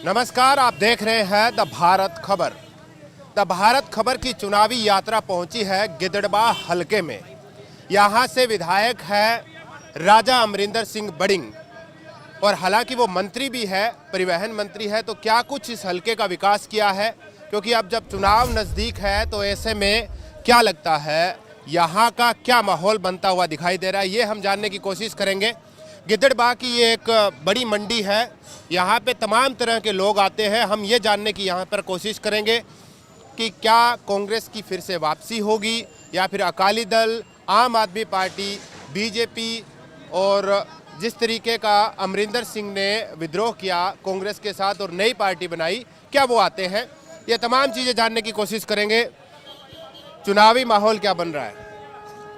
नमस्कार, आप देख रहे हैं द भारत खबर। द भारत खबर की चुनावी यात्रा पहुंची है गिद्धड़बाह हलके में। यहां से विधायक है राजा अमरिंदर सिंह बड़िंग और हालांकि वो मंत्री भी है, परिवहन मंत्री है, तो क्या कुछ इस हलके का विकास किया है, क्योंकि अब जब चुनाव नज़दीक है तो ऐसे में क्या लगता है यहाँ का क्या माहौल बनता हुआ दिखाई दे रहा है, ये हम जानने की कोशिश करेंगे। गिद्धड़बाह की ये एक बड़ी मंडी है, यहाँ पे तमाम तरह के लोग आते हैं। हम ये जानने की यहाँ पर कोशिश करेंगे कि क्या कांग्रेस की फिर से वापसी होगी या फिर अकाली दल, आम आदमी पार्टी, बीजेपी और जिस तरीके का अमरिंदर सिंह ने विद्रोह किया कांग्रेस के साथ और नई पार्टी बनाई, क्या वो आते हैं। ये तमाम चीज़ें जानने की कोशिश करेंगे। चुनावी माहौल क्या बन रहा है?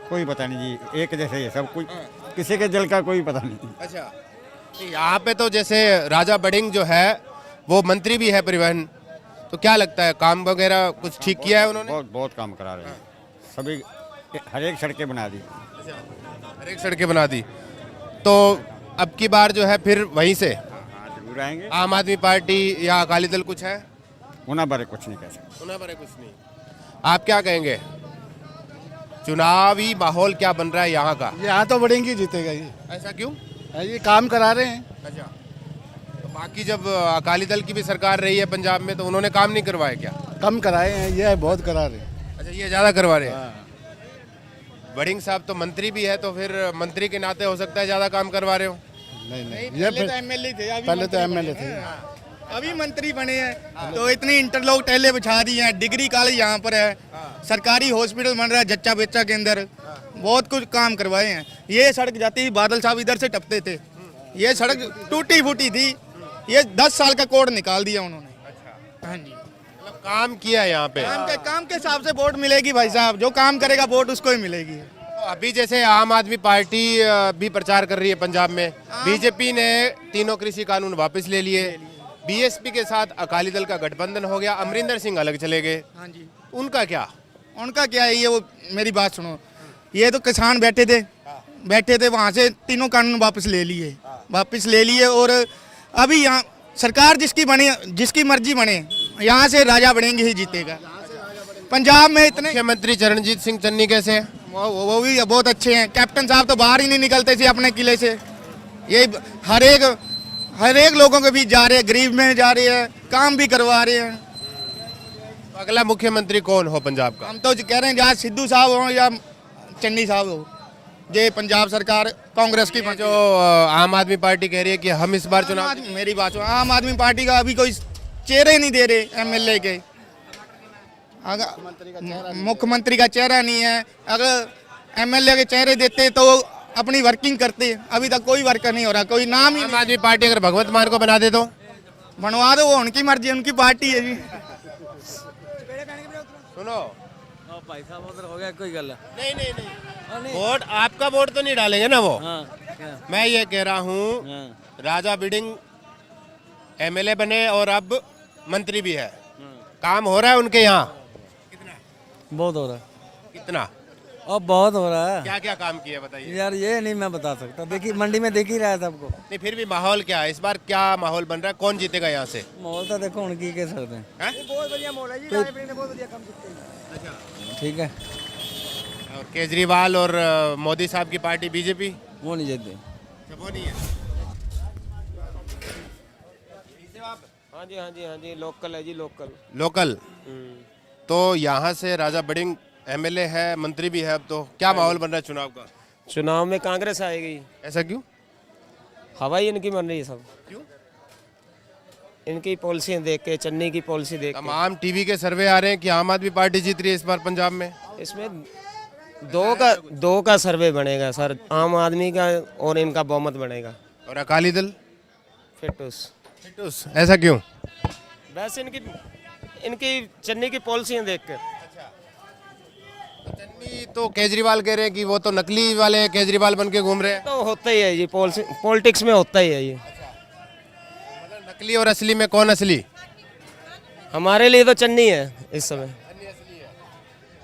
कोई पता नहीं जी, एक जैसे ही सब कुछ, किसी के दिल का कोई पता नहीं। अच्छा, यहाँ पे तो जैसे राजा बड़िंग जो है वो मंत्री भी है परिवहन, तो क्या लगता है काम वगैरह कुछ ठीक किया है उन्होंने? बहुत बहुत काम करा रहे हैं, सभी हर एक सड़कें बना दी। हर एक सड़कें बना दी, तो अब की बार जो है फिर वहीं से हाँ जरूर आएंगे। आम आदमी पार्टी या अकाली दल कुछ है? उन्हें बारे कुछ नहीं कह सकते। उन्हें बारे कुछ नहीं। आप क्या कहेंगे, चुनावी माहौल क्या बन रहा है यहाँ का? यहाँ तो बड़ेंगी जीतेगा ये। ऐसा क्यों? ये काम करा रहे हैं। अच्छा, तो बाकी जब अकाली दल की भी सरकार रही है पंजाब में तो उन्होंने काम नहीं करवाया क्या? कम कराए हैं, ये बहुत करा रहे हैं। अच्छा, ये ज़्यादा करवा रहे हैं। हाँ। बड़िंग साहब तो मंत्री भी है, तो फिर मंत्री के नाते हो सकता है ज़्यादा काम करवा रहे हो। नहीं पहले तो एमएलए थे, अभी पहले तो मंत्री एमएलए बने थे। हैं। अभी मंत्री बने हैं तो इतनी इंटरलॉक टहले बिछा दी हैं। डिग्री कॉलेज यहाँ पर है, सरकारी हॉस्पिटल बन रहा है जच्चा बेच्चा के अंदर, बहुत कुछ काम करवाए हैं। ये सड़क जाती थी, बादल साहब इधर से टपते थे, ये सड़क टूटी फूटी थी, ये 10 साल का कोड निकाल दिया उन्होंने। हाँ जी, मतलब काम किया है यहाँ पे। काम के हिसाब से वोट मिलेगी भाई साहब, जो काम करेगा वोट उसको ही मिलेगी। अभी जैसे आम आदमी पार्टी भी प्रचार कर रही है पंजाब में, बीजेपी ने तीनों कृषि कानून वापस ले लिए, बीएसपी के साथ अकाली दल का गठबंधन हो गया, अमरिंदर सिंह अलग चले गए। हाँ जी, उनका क्या? उनका क्या है, ये वो मेरी बात सुनो, ये तो किसान बैठे थे वहाँ से तीनों कानून वापस ले लिए और अभी यहाँ सरकार जिसकी बने, जिसकी मर्जी बने, यहाँ से राजा बनेंगे ही जीतेगा। पंजाब में इतने मुख्यमंत्री चरणजीत सिंह चन्नी कैसे हैं? वो भी बहुत अच्छे हैं। कैप्टन साहब तो बाहर ही नहीं निकलते थे अपने किले से, ये हर एक लोगों के बीच जा रहे हैं, गरीब में जा रहे हैं, काम भी करवा रहे हैं। तो अगला मुख्यमंत्री कौन हो पंजाब का? हम तो कह रहे हैं या सिद्धू साहब हो या चन्नी साहब हो, ये पंजाब सरकार कांग्रेस की जो आम आदमी पार्टी कह रही है कि हम इस बार चुनाव, मेरी बात सुनो, आम आदमी पार्टी का अभी कोई चेहरे नहीं दे रहे एमएलए के, मुख्यमंत्री का चेहरा नहीं है। अगर एमएलए के चेहरे देते तो अपनी वर्किंग करते, अभी तक कोई वर्क नहीं हो रहा, कोई नाम ही आम आदमी पार्टी अगर भगवंत मान को बना दे तो बनवा दो, वो उनकी मर्जी, उनकी पार्टी है जी। सुनो, भाई साहब उधर हो गया कोई गल नहीं, वोट आपका वोट तो नहीं डालेंगे ना वो। मैं ये कह रहा हूँ, राजा बिडिंग एमएलए बने और अब मंत्री भी है, काम हो रहा है उनके यहाँ? बहुत हो रहा है, कितना? अब बहुत हो रहा है क्या क्या काम किया बताइए यार, ये नहीं मैं बता सकता। देखिए मंडी में देख ही रहा है सबको। नहीं, फिर भी माहौल क्या है इस बार, क्या माहौल बन रहा है, कौन जीतेगा यहाँ से? माहौल तो देखो उनकी कह सकते हैं। बहुत बढ़िया माहौल है जी, राजा बिडिंग ने बहुत बढ़िया काम किया। ठीक है, और केजरीवाल और मोदी साहब की पार्टी बीजेपी वो नहीं जीते। वो नहीं है। हाँ जी लोकल है जी, लोकल। तो यहाँ से राजा बड़िंग एमएलए है, मंत्री भी है, अब तो क्या माहौल बन रहा है चुनाव का? चुनाव में कांग्रेस आएगी। ऐसा क्यों? हवा ही इनकी बन रही है सब। क्यों? इनकी पॉलिसी देख के, चन्नी की पॉलिसी देख के। तमाम टीवी के सर्वे आ रहे हैं कि आम आदमी पार्टी जीत रही है इस बार पंजाब में। इसमें दो का सर्वे बनेगा सर, आम आदमी का और इनका बहुमत बनेगा। और अकाली दल फिटूस। ऐसा क्यों? वैसे इनकी चन्नी की पॉलिसी देख के। चन्नी तो केजरीवाल कह रहे हैं कि वो तो नकली वाले केजरीवाल बन के घूम रहे हैं। तो होता ही है जी, पॉलिटिक्स में होता ही है ये। मतलब नकली और असली में कौन असली? हमारे लिए तो चन्नी है इस समय।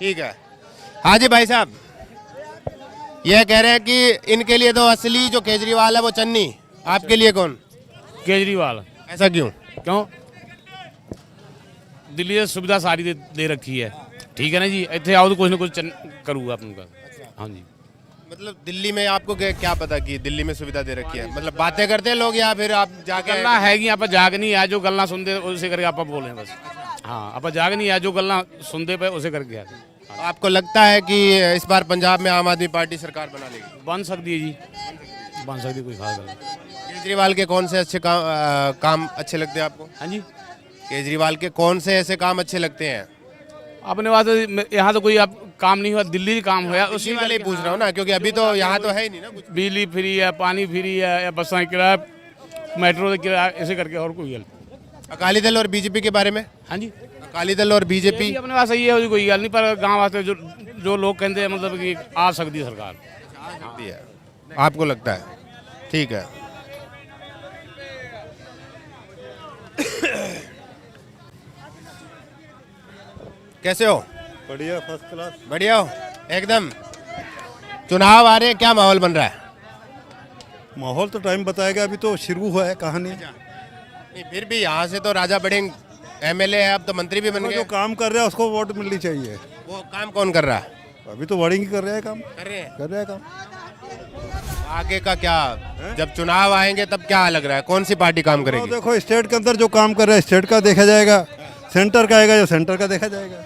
ठीक है। हाँ जी भाई साहब, ये कह रहे हैं कि इनके लिए तो असली जो केजरीवाल है वो चन्नी, आपके लिए कौन? केजरीवाल। ऐसा क्यों? क्यों दिल्ली ने सुविधा सारी दे रखी है, ठीक है ना जी। इतने आओ तो कुछ ना कुछ करूँगा अपना। हाँ जी। मतलब दिल्ली में आपको क्या पता कि दिल्ली में सुविधा दे रखी है? मतलब बातें करते हैं लोग या फिर आप जाके गल्ला हैगी आप जाग नहीं आ जो गल्ला सुनते उसे करके आप बोले बस। हाँ आप जाग नहीं आ जो गल्ला सुनते पे उसे करके आते। आपको लगता है कि इस बार पंजाब में आम आदमी पार्टी सरकार बना लेगी? बन सकती है जी, बन सकती है, कोई खास गल नहीं। केजरीवाल के कौन से अच्छे काम अच्छे लगते हैं आपको? हाँ जी। केजरीवाल के कौन से ऐसे काम अच्छे लगते हैं? अपने बात यहाँ तो कोई आप काम नहीं हुआ, दिल्ली काम हुआ उसी वाले पूछ रहा हूँ ना, क्योंकि अभी तो यहाँ तो है ही नहीं ना कुछ। बिजली फ्री है, पानी फ्री है, या बसा किराया, मेट्रो का किराया, ऐसे करके और कोई गल। अकाली दल और बीजेपी के बारे में? हाँ जी। अकाली दल और बीजेपी अपने पास सही है, कोई गल नहीं, पर गाँव वास्ते जो लोग कहते हैं मतलब कि आ सकती है सरकार। सकती है, आपको लगता है? ठीक है। कैसे हो? बढ़िया, फर्स्ट क्लास। बढ़िया हो एकदम। चुनाव आ रहे हैं, क्या माहौल बन रहा है? माहौल तो टाइम बताएगा, अभी तो शुरू हुआ है कहानी। नहीं फिर भी यहाँ से तो राजा बड़िंग एमएलए है, अब तो मंत्री भी बन जो गए। काम कर रहा है उसको वोट मिलनी चाहिए। वो काम कौन कर रहा है? अभी तो वड़िंग ही कर रहा है काम, कर रहे हैं। कर रहा है काम। आगे का क्या, जब चुनाव आएंगे तब क्या लग रहा है, कौन सी पार्टी काम तो करेगी? देखो स्टेट के अंदर जो काम कर रहा है स्टेट का देखा जाएगा, सेंटर का आएगा जो सेंटर का देखा जाएगा।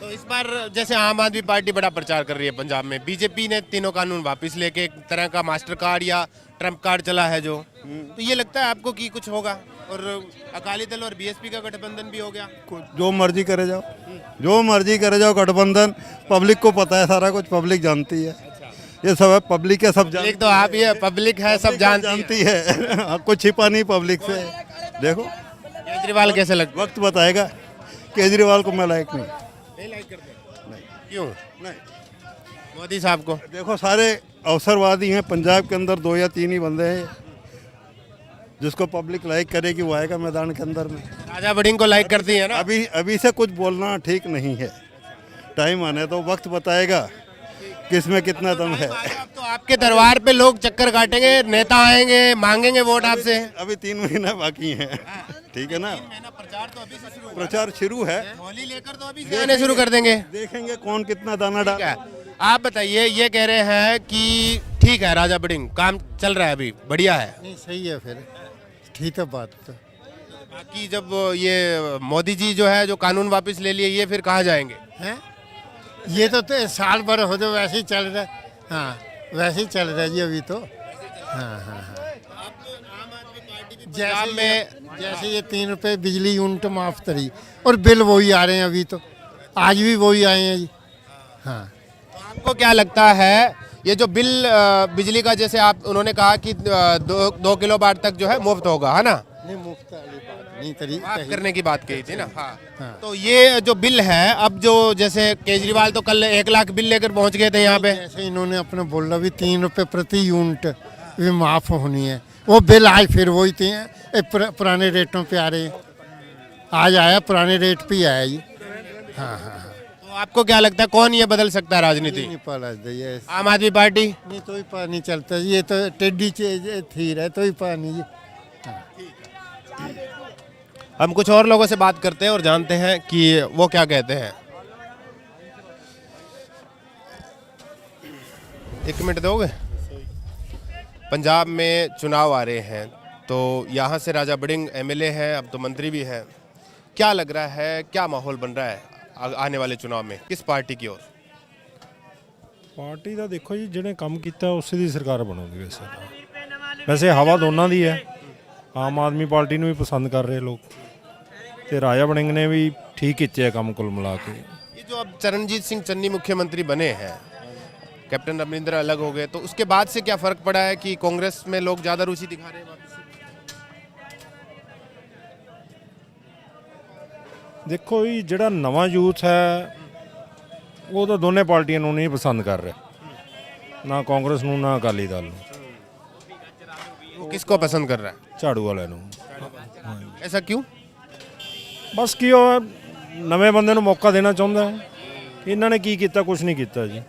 तो इस बार जैसे आम आदमी पार्टी बड़ा प्रचार कर रही है पंजाब में, बीजेपी ने तीनों कानून वापस लेके एक तरह का मास्टर कार्ड या ट्रम्प कार्ड चला है जो, तो ये लगता है आपको कि कुछ होगा? और अकाली दल और बीएसपी का गठबंधन भी हो गया। जो मर्जी करे जाओ, जो मर्जी करे जाओ, गठबंधन पब्लिक को पता है, सारा कुछ पब्लिक जानती है। ये सब है पब्लिक है, सब एक तो आप ये पब्लिक है, सब जानती है। कुछ छिपा नहीं पब्लिक से। देखो केजरीवाल कैसे लगता है? वक्त बताएगा। केजरीवाल को मैं लायक नहीं। नहीं लाइक करते? क्यों नहीं? मोदी साहब को देखो सारे अवसरवादी हैं पंजाब के अंदर, 2 या 3 ही बंदे हैं जिसको पब्लिक लाइक करेगी, वो आएगा मैदान के अंदर में। राजा बड़िंग को लाइक करती है ना? अभी से कुछ बोलना ठीक नहीं है, टाइम आने तो वक्त बताएगा किसमें कितना दम है। अब तो आपके दरबार पे लोग चक्कर काटेंगे, नेता आएंगे, मांगेंगे वोट आपसे। अभी 3 महीना बाकी है, ठीक है ना? प्रचार तो अभी से शुरू हुआ। प्रचार शुरू है, होली लेकर तो अभी से आने शुरू कर देंगे। देखेंगे कौन कितना दाना डाल। ठीक है, आप बताइए, ये कह रहे हैं कि ठीक है राजा बड़िंग काम चल रहा है अभी, बढ़िया है। नहीं सही है, फिर ठीक है बात तो। बाकी जब ये मोदी जी जो है जो कानून वापस ले लिए, ये फिर कहाँ जाएंगे? हैं ये तो साल भर हो तो वैसे ही चल रहा है। हाँ वैसे ही चल रहा है जी अभी तो। हाँ हाँ हाँ जैसे ये 3 रुपए बिजली यूनिट माफ करी और बिल वही आ रहे हैं अभी तो, आज भी वही आए हैं जी। हाँ तो आपको क्या लगता है ये जो बिल बिजली का, जैसे आप उन्होंने कहा कि 2 किलो वाट तक जो है मुफ्त होगा, है ना? नहीं मुफ्त वाली बात नहीं करी, माफ करने की बात कही थी ना। हाँ। तो ये जो बिल है, अब जो जैसे केजरीवाल तो कल 1 लाख बिल लेकर पहुंच गए थे यहाँ पे। जैसे इन्होंने अपने बोला भी 3 रुपए प्रति यूनिट भी माफ होनी है, वो बिल आज फिर वही थे पुराने रेटों पे आ रहे हैं। आज आया पुराने रेट पे ही आया जी। हाँ हाँ हाँ। तो आपको क्या लगता है कौन ये बदल सकता है राजनीति? नहीं पता ये आम आदमी पार्टी? नहीं तो ही पता नहीं चलता, ये तो टेढ़ी थी रहे तो ही पता नहीं जी। हम कुछ और लोगों से बात करते हैं और जानते हैं कि वो क्या कहते हैं। 1 मिनट दोगे? पंजाब में चुनाव आ रहे हैं, तो यहाँ से राजा बड़िंग एमएलए हैं, अब तो मंत्री भी है। क्या लग रहा है, क्या माहौल बन रहा है आने वाले चुनाव में, किस पार्टी की ओर? ਪਾਰਟੀ ਦਾ ਦੇਖੋ ਜੀ, ਜਿਹਨੇ ਕੰਮ ਕੀਤਾ ਉਸੇ ਦੀ ਸਰਕਾਰ ਬਣੂਗੀ। ਵੈਸੇ ਹਵਾ ਦੋਨਾਂ ਦੀ ਹੈ, ਆਮ ਆਦਮੀ ਪਾਰਟੀ ਨੂੰ ਵੀ ਪਸੰਦ ਕਰ ਰਹੇ ਲੋਕ ਤੇ ਰਾਜਾ ਵੜਿੰਗ ਨੇ ਵੀ ਠੀਕ ਕੀਤੇ ਆ ਕੰਮ ਕੁੱਲ ਮਿਲਾ ਕੇ। ये जो अब चरणजीत सिंह चन्नी मुख्यमंत्री बने हैं, कैप्टन अमरिंदर अलग हो गए, तो उसके बाद से क्या फर्क पड़ा है कि कांग्रेस में लोग ज्यादा रुचि दिखा रहे हैं वापस? ਦੇਖੋ ਜੀ, ਜਿਹੜਾ ਨਵਾਂ ਯੂਥ ਹੈ ਉਹ ਤਾਂ ਦੋਨੇ ਪਾਰਟੀਆਂ ਨੂੰ ਨਹੀਂ ਪਸੰਦ ਕਰ ਰਿਹਾ, ਨਾ ਕਾਂਗਰਸ ਨੂੰ ਨਾ ਅਕਾਲੀ ਦਲ ਨੂੰ, वो किसको पसंद कर रहा है? ਝਾੜੂ ਵਾਲਿਆਂ ਨੂੰ। ऐसा क्यों? ਬਸ ਕੀ ਉਹ ਨਵੇਂ ਬੰਦੇ ਨੂੰ ਮੌਕਾ ਦੇਣਾ ਚਾਹੁੰਦਾ ਹੈ। ਇਹਨਾਂ ਨੇ ਕੀ ਕੀਤਾ? ਕੁਝ ਨਹੀਂ ਕੀਤਾ ਜੀ।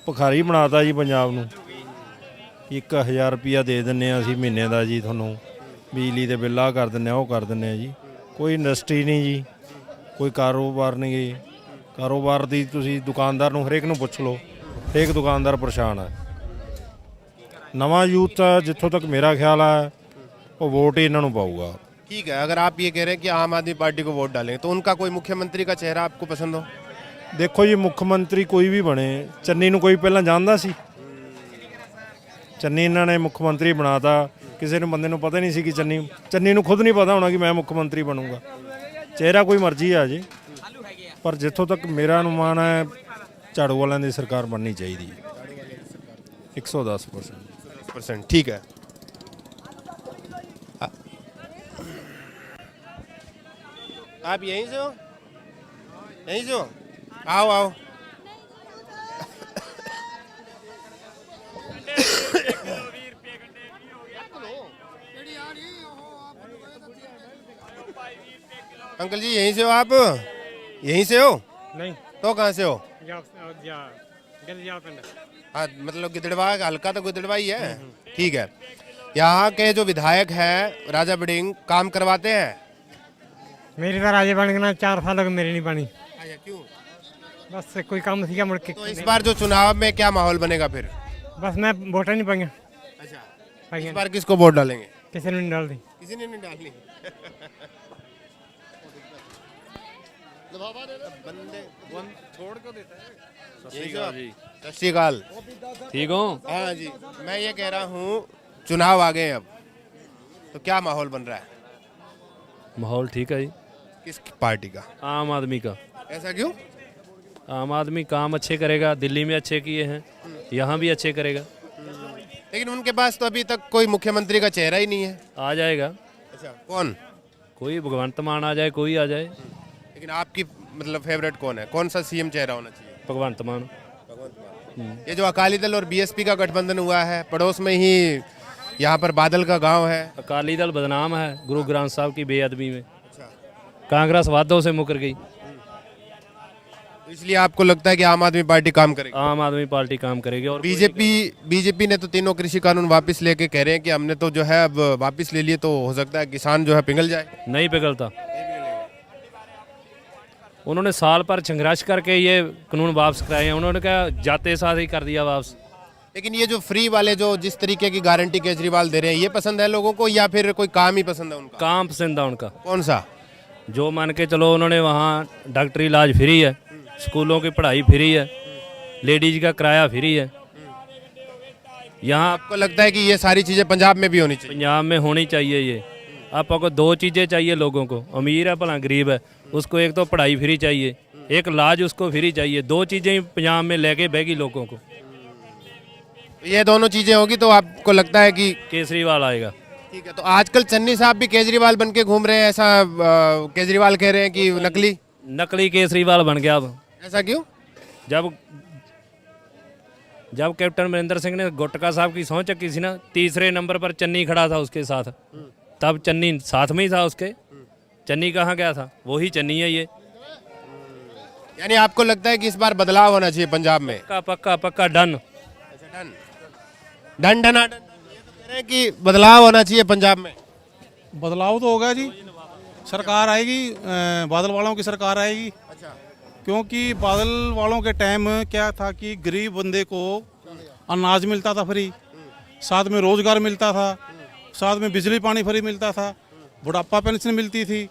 ਭਿਖਾਰੀ ਬਣਾਤਾ ਜੀ ਪੰਜਾਬ ਨੂੰ। 1000 ਰੁਪਿਆ ਦੇ ਦਿੰਨੇ ਆ ਅਸੀਂ ਮਹੀਨੇ ਦਾ ਜੀ ਤੁਹਾਨੂੰ, ਬਿਜਲੀ ਦੇ ਬਿੱਲ ਆਹ ਕਰ ਦਿੰਦੇ ਆ, ਉਹ ਕਰ ਦਿੰਦੇ ਆ ਜੀ। ਕੋਈ ਇੰਡਸਟਰੀ ਨਹੀਂ ਜੀ, ਕੋਈ ਕਾਰੋਬਾਰ ਨਹੀਂ ਜੀ। ਕਾਰੋਬਾਰ ਦੀ ਤੁਸੀਂ ਦੁਕਾਨਦਾਰ ਨੂੰ ਹਰੇਕ ਨੂੰ ਪੁੱਛ ਲਓ, ਹਰੇਕ ਦੁਕਾਨਦਾਰ ਪਰੇਸ਼ਾਨ ਹੈ। ਨਵਾਂ ਯੂਥ ਆ, ਜਿੱਥੋਂ ਤੱਕ ਮੇਰਾ ਖਿਆਲ ਹੈ ਉਹ ਵੋਟ ਹੀ ਇਹਨਾਂ ਨੂੰ ਪਾਊਗਾ। ठीक है, अगर आप ये कह रहे हैं कि आम आदमी पार्टी को वोट डालेंगे तो उनका कोई मुख्यमंत्री का चेहरा आपको पसंद हो? ਦੇਖੋ ਜੀ, ਮੁੱਖ ਮੰਤਰੀ ਕੋਈ ਵੀ ਬਣੇ, ਚੰਨੀ ਨੂੰ ਕੋਈ ਪਹਿਲਾਂ ਜਾਣਦਾ ਸੀ? ਚੰਨੀ ਇਹਨਾਂ ਨੇ ਮੁੱਖ ਮੰਤਰੀ ਬਣਾਤਾ, ਕਿਸੇ ਨੂੰ ਬੰਦੇ ਨੂੰ ਪਤਾ ਨਹੀਂ ਸੀ ਕਿ ਚੰਨੀ ਨੂੰ ਖੁਦ ਨਹੀਂ ਪਤਾ ਹੋਣਾ ਕਿ ਮੈਂ ਮੁੱਖ ਮੰਤਰੀ ਬਣੂੰਗਾ। ਚਿਹਰਾ ਕੋਈ ਮਰਜ਼ੀ ਆ ਜੇ, ਪਰ ਜਿੱਥੋਂ ਤੱਕ ਮੇਰਾ ਅਨੁਮਾਨ ਹੈ ਝਾੜੂ ਵਾਲਿਆਂ ਦੀ ਸਰਕਾਰ ਬਣਨੀ ਚਾਹੀਦੀ ਹੈ 110%। ठीक है। आप यहीं से हो? यहीं से हो? आओ आओ। अंकल जी यहीं से हो आप? यहीं से हो? नहीं, तो कहाँ से हो? पिंड। हाँ, मतलब गिदड़वा हल्का तो गिदड़वा ही है। ठीक है। यहाँ के जो विधायक हैं राजा बड़िंग काम करवाते हैं? मेरी तो राजे बन गया 4 साल हो मेरी नहीं बनी, अच्छा, क्यों? बस कोई काम सीखा मुड़ के। तो इस बार जो चुनाव में क्या माहौल बनेगा फिर? बस मैं वोट नहीं पाइया, अच्छा, इस बार किसको वोट डालेंगे? किसी ने नहीं डाल दी। किसी ने नहीं डालनी। सत श्री अकाल। ठीक हो? हाँ जी, मैं ये कह रहा हूँ चुनाव आ गए अब, तो क्या माहौल बन रहा है? माहौल ठीक है जी। किस पार्टी का? आम आदमी का। ऐसा क्यों? आम आदमी काम अच्छे करेगा, दिल्ली में अच्छे किए हैं, यहाँ भी अच्छे करेगा। लेकिन उनके पास तो अभी तक कोई मुख्यमंत्री का चेहरा ही नहीं है। आ जाएगा। अच्छा, कौन? कोई भगवंत मान आ जाए, कोई आ जाए। लेकिन आपकी मतलब फेवरेट कौन है? कौन सा सीएम चेहरा होना चाहिए? भगवंत मान। ये जो अकाली दल और बीएसपी का गठबंधन हुआ है, पड़ोस में ही यहाँ पर बादल का गांव है। अकाली दल बदनाम है गुरु ग्रंथ साहब की बेअदबी में। कांग्रेस वादों से मुकर गई, इसलिए आपको लगता है कि आम आदमी पार्टी काम करेगी? आम आदमी पार्टी काम करेगी। और बीजेपी ने तो तीनों कृषि कानून वापस लेके कह रहे हैं कि हमने तो जो है अब वापस ले लिए, तो हो सकता है किसान जो है पिघल जाए। नहीं पिघलता। उन्होंने साल पर संघर्ष करके ये कानून वापस कराए हैं। उन्होंने क्या जाते साथ ही कर दिया वापस। लेकिन ये जो फ्री वाले जो जिस तरीके की गारंटी केजरीवाल दे रहे हैं, ये पसंद है लोगों को या फिर कोई काम ही पसंद है उनका? काम पसंद है उनका। कौन सा? जो मान के चलो, उन्होंने वहाँ डॉक्टरी इलाज फ्री है, स्कूलों की पढ़ाई फ्री है, लेडीज का किराया फ्री है। यहाँ आपको लगता है कि ये सारी चीज़ें पंजाब में भी होनी चाहिए? पंजाब में होनी चाहिए। ये आपको 2 चीज़ें चाहिए लोगों को, अमीर है भला गरीब है, उसको एक तो पढ़ाई फ्री चाहिए, एक इलाज उसको फ्री चाहिए। 2 चीज़ें ही पंजाब में लेके बहेगी लोगों को। ये दोनों चीज़ें होगी तो आपको लगता है कि केजरीवाल आएगा। ठीक है। तो आजकल चन्नी साहब भी केजरीवाल बन के घूम रहे हैं, ऐसा केजरीवाल कह रहे हैं कि नकली केजरीवाल बन गया अब। ऐसा क्यों? जब कैप्टन अमरिंदर सिंह ने गुटका साहब की सौं चक्की थी ना, तीसरे नंबर पर चन्नी खड़ा था उसके साथ, तब चन्नी साथ में ही था उसके। चन्नी कहाँ गया था? वही चन्नी है ये। यानी आपको लगता है कि इस बार बदलाव होना चाहिए पंजाब में? पक्का डन। डन डन कह रहे हैं कि बदलाव होना चाहिए पंजाब में। बदलाव तो होगा जी, सरकार आएगी, बादल वालों की सरकार आएगी। अच्छा। क्योंकि बादल वालों के टाइम क्या था कि गरीब बंदे को अनाज मिलता था फ्री, साथ में रोजगार मिलता था, साथ में बिजली पानी फ्री मिलता था, बुढ़ापा पेंशन मिलती थी।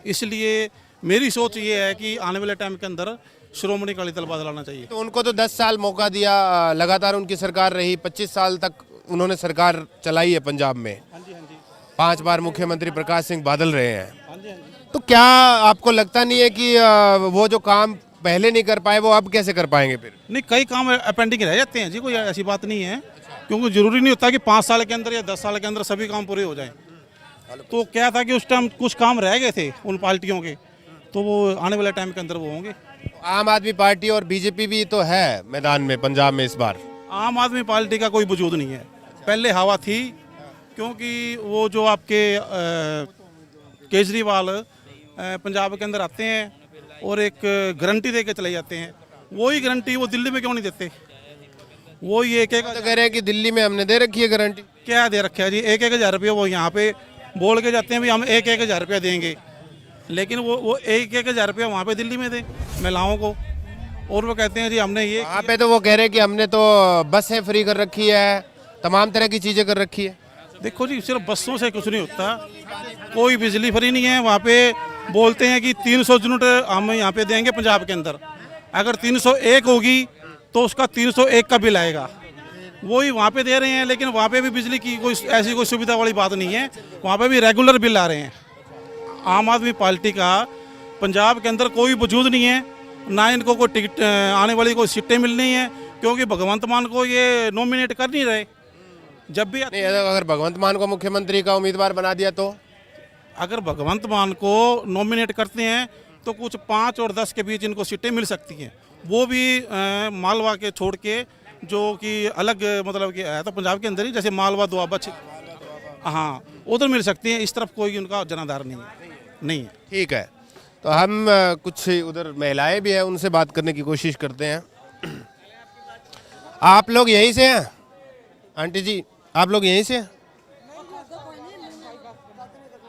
इसलिए मेरी सोच ये है कि आने वाले टाइम के अंदर श्रोमणी अकाली दल बादल आना चाहिए। तो उनको तो 10 साल मौका दिया, लगातार उनकी सरकार रही, 25 साल तक उन्होंने सरकार चलाई है पंजाब में। 5 बार मुख्यमंत्री प्रकाश सिंह बादल रहे हैं। तो क्या आपको लगता नहीं है कि वो जो काम पहले नहीं कर पाए वो अब कैसे कर पाएंगे फिर? नहीं, कई काम पेंडिंग रह जाते हैं जी, कोई ऐसी बात नहीं है। क्योंकि जरूरी नहीं होता कि 5 साल के अंदर या 10 साल के अंदर सभी काम पूरे हो जाएं। तो क्या था कि उस टाइम कुछ काम रह गए थे उन पार्टियों के, तो वो आने वाले टाइम के अंदर वो होंगे। आम आदमी पार्टी और बीजेपी भी तो है मैदान में पंजाब में इस बार। आम आदमी पार्टी का कोई वजूद नहीं है, पहले हवा थी। क्योंकि वो जो आपके केजरीवाल पंजाब के अंदर आते हैं और एक गारंटी दे के चले जाते हैं, वही गारंटी वो दिल्ली में क्यों नहीं देते? वो ये तो कह रहे हैं कि दिल्ली में हमने दे रखी है गारंटी। क्या दे रखा है जी? 1-1 हज़ार रुपये वो यहाँ पे बोल के जाते हैं भी हम 1-1 हज़ार रुपया देंगे, लेकिन वो 1-1 हज़ार रुपया वहाँ पे दिल्ली में दें महिलाओं को, और वो कहते हैं जी हमने ये वहाँ पे तो वो कह रहे हैं कि हमने तो बसें फ्री कर रखी है, तमाम तरह की चीज़ें कर रखी है। देखो जी सिर्फ बसों से कुछ नहीं होता, कोई बिजली फ्री नहीं है। वहाँ पे बोलते हैं कि 300 यूनिट हम यहाँ पे देंगे पंजाब के अंदर, अगर 301 होगी तो उसका 301 का बिल आएगा, वही वहाँ पे दे रहे हैं। लेकिन वहाँ पे भी बिजली की कोई ऐसी कोई सुविधा वाली बात नहीं है, वहाँ पे भी रेगुलर बिल आ रहे हैं। आम आदमी पार्टी का पंजाब के अंदर कोई वजूद नहीं है, ना इनको कोई टिकट आने वाली कोई सीटें मिलनी है, क्योंकि भगवंत मान को ये नॉमिनेट कर नहीं रहे। जब भी नहीं, अगर भगवंत मान को मुख्यमंत्री का उम्मीदवार बना दिया तो अगर भगवंत मान को नॉमिनेट करते हैं तो कुछ 5 और 10 के बीच इनको सीटें मिल सकती हैं, वो भी मालवा के छोड़ के, जो कि अलग मतलब कि है तो पंजाब के अंदर ही, जैसे मालवा दोआबा, हाँ उधर मिल सकती हैं। इस तरफ कोई उनका जनाधार नहीं है। ठीक है, तो हम कुछ उधर महिलाएं भी हैं, उनसे बात करने की कोशिश करते हैं। आप लोग यहीं से हैं आंटी जी? आप लोग यहीं से हैं?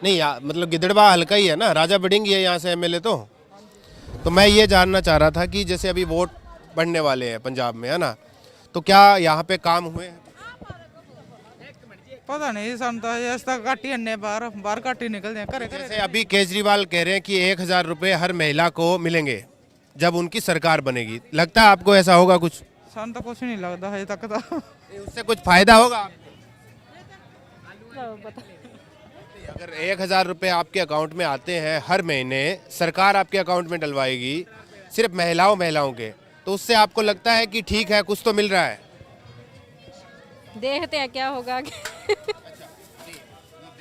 नहीं मतलब गिदड़बाह हल्का ही है ना, राजा बडिंग ही है यहाँ से एमएलए। तो मैं ये जानना चाह रहा था कि जैसे अभी वोट पड़ने वाले हैं पंजाब में, है ना, तो क्या यहाँ पे काम हुए हैं? पता नहीं सुनता ऐसा घट ही अन्य बाहर घट ही निकलते हैं करे। जैसे अभी केजरीवाल कह रहे हैं कि 1,000 रुपये हर महिला को मिलेंगे जब उनकी सरकार बनेगी, लगता है आपको ऐसा होगा कुछ? सन तो कुछ नहीं लगता है तक तो। उससे कुछ फायदा होगा? अगर 1,000 रुपये आपके अकाउंट में आते हैं हर महीने, सरकार आपके अकाउंट में डलवाएगी सिर्फ महिलाओं के, तो उससे आपको लगता है कि ठीक है कुछ तो मिल रहा है? देखते हैं क्या होगा।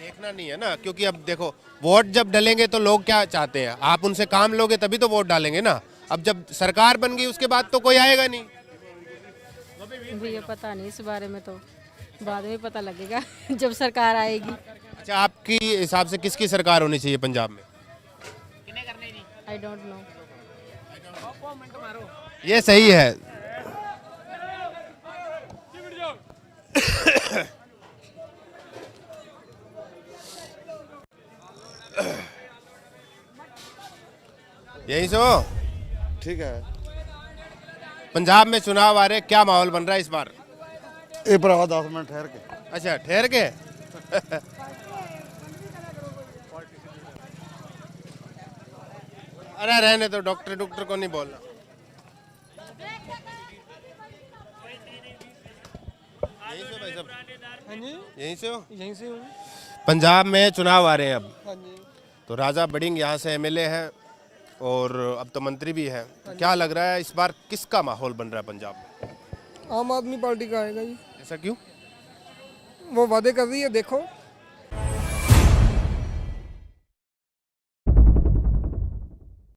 देखना नहीं है ना, क्योंकि अब देखो वोट जब डलेंगे तो लोग क्या चाहते हैं, आप उनसे काम लोगे तभी तो वोट डालेंगे ना। अब जब सरकार बन गई उसके बाद तो कोई आएगा नहीं। भैया पता नहीं इस बारे में, तो बाद में पता लगेगा जब सरकार आएगी। अच्छा, आपकी हिसाब से किसकी सरकार होनी चाहिए पंजाब में? I don't know. ये सही है। यही सो ठीक है। पंजाब में चुनाव आ रहे, क्या माहौल बन रहा है इस बार? ये भरावा 10 मिनट ठहर के। अच्छा ठहर के। अरे रहने तो, डॉक्टर को नहीं बोलना। यहीं से हो? पंजाब में चुनाव आ रहे हैं अब, तो राजा बडिंग यहाँ से एमएलए हैं और अब तो मंत्री भी हैं। तो क्या लग रहा है इस बार किसका माहौल बन रहा है पंजाब में? आम आदमी पार्टी का आएगा जी। ऐसा क्यों? वो वादे कर रही है, देखो